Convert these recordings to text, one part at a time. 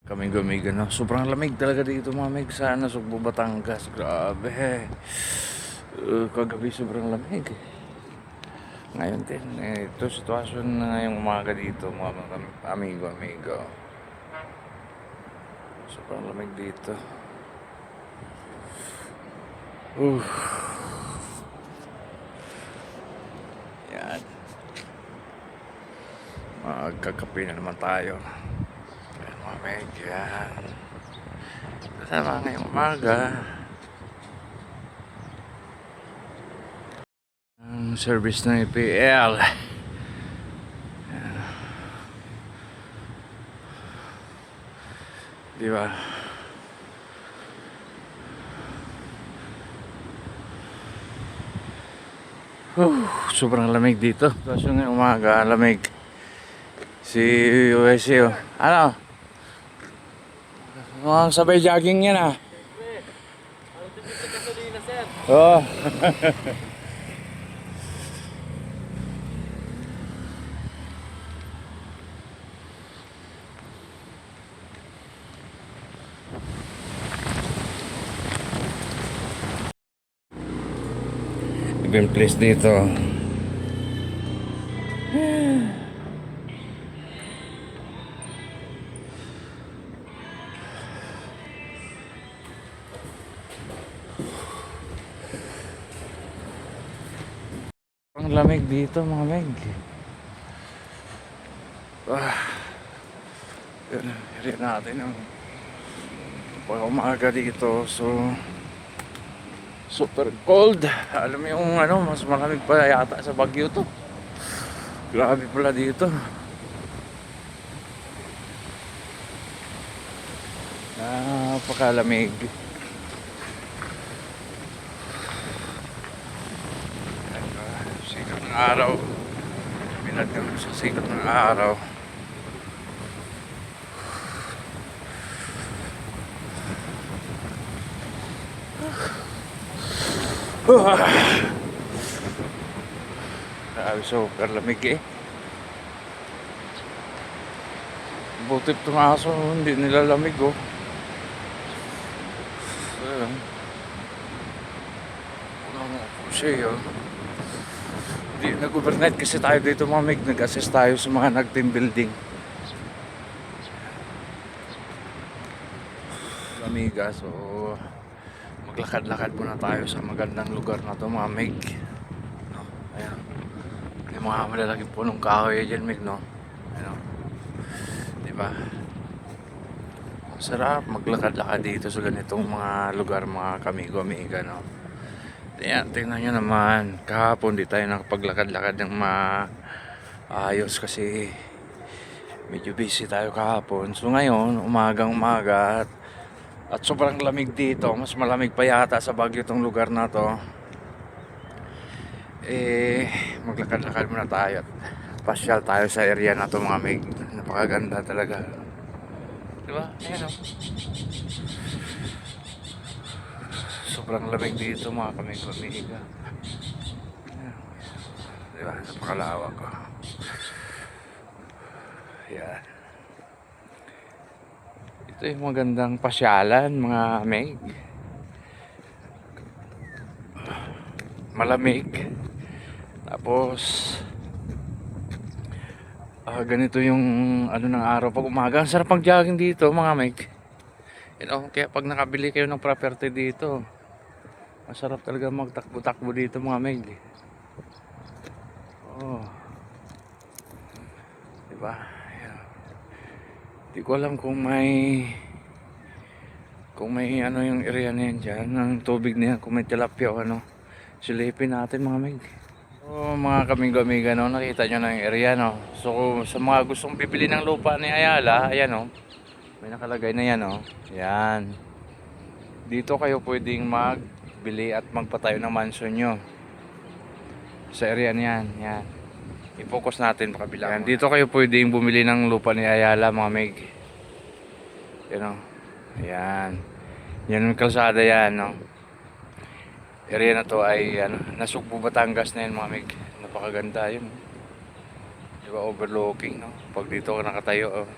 Kaming gamigan no. Sobrang lamig talaga dito mga meg sa Nasugbu, Batangas. Grabe. Kagabi sobrang lamig. Ngayon din, ito sitwasyon na ngayong umaga dito mga amigo. Sobrang lamig dito. Yan. Magkakape na naman tayo. Ayan mga meg, yan. Kasama ngayong umaga. Ang service ng EPL. Di ba? Sobrang lamig dito. Kasi ngayong umaga, lamig. Si USC, oh. Ano? Mukhang sabay jogging yan, ah. Oo. Ibang place dito. Ang lamig dito mga meg. Yun, hiri natin ang pag umaga dito. So super cold. Alam mo yung ano, mas malamig pa yata sa Baguio to. Grabe pala dito. Napakalamig. Sikat ng araw. Pinad kami sa sikat ng araw. Grabe, super lamig eh. Buti itong aso, hindi nila lamig oh. Siya oh. Hindi, nag-overnight kasi tayo dito mga mig. Nag-assist tayo sa mga nag-team building. Lamiga, so maglakad-lakad muna tayo sa magandang lugar na to mga mig. No, ayan. May mga malalaking punong kahoy dyan mig, no? Ayan. Diba? Sarap maglakad-lakad dito sa ganitong mga lugar mga kamigo-amiga, no? Ayan, tingnan nyo naman. Kahapon di tayo nakapaglakad-lakad ng maayos kasi medyo busy tayo kahapon. So ngayon, umagang-umaga at sobrang lamig dito. Mas malamig pa yata sa Baguio tong lugar na to. Maglakad-lakad muna tayo at pasyal tayo sa area na to mga mig. Napakaganda talaga. Diba? Ayan o. Sobrang lamig dito mga kamigo-amiga. Diba? Napakalawak ko. Ayan. Ito yung magandang pasyalan mga meg. Malamig. Tapos ganito yung ano ng araw pag umaga. Ang sarap mag-jogging dito mga meg. You know, kaya pag nakabili kayo ng property dito, masarap talaga magtakbo-takbo dito mga meg. Oh. Diba? Ayan. Di ko alam kung may ano yung area na yan dyan, ng tubig na yan, kung may tilapia o ano. Silipin natin mga meg. So mga kamigo-amiga, no, nakita nyo na yung area, no. So sa mga gustong bibili ng lupa ni Ayala, ayan, no, may nakalagay na yan, no. Yan. Dito kayo pwedeng magbili at magpatayo ng mansion nyo sa area niyan. Yan, i-focus natin pakabila. Yan, dito kayo pwedeng bumili ng lupa ni Ayala mga meg. Yan, no. Ayan. Yan yung kalsada yan, no. Area na to ay ano, Nasugbu, Batangas na yan mga mig. Napakaganda yun. Diba, overlooking, no. Pag dito ka nakatayo, oh.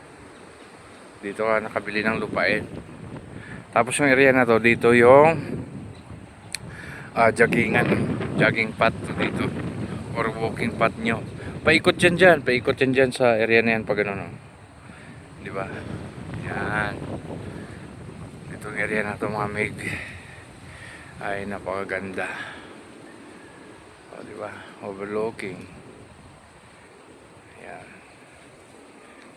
Dito ka nakabili ng lupain. Tapos yung area na to, dito yung jogging path to dito. Or walking path nyo. Paikot yan dyan sa area na yan pag ano, no? Di ba? Yan. Itong area na to mga mig ay napakaganda. O, di ba? Overlooking. Yan.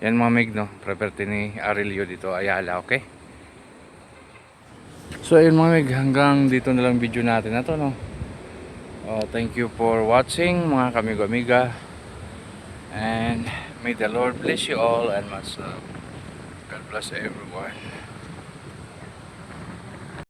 Yan mga mig, no? Property ni Aurelio dito, Ayala, okay? So ayun mga mig, hanggang dito na lang video natin na to, no? Thank you for watching mga kamigo-amiga. And may the Lord bless you all and much love. God bless everyone.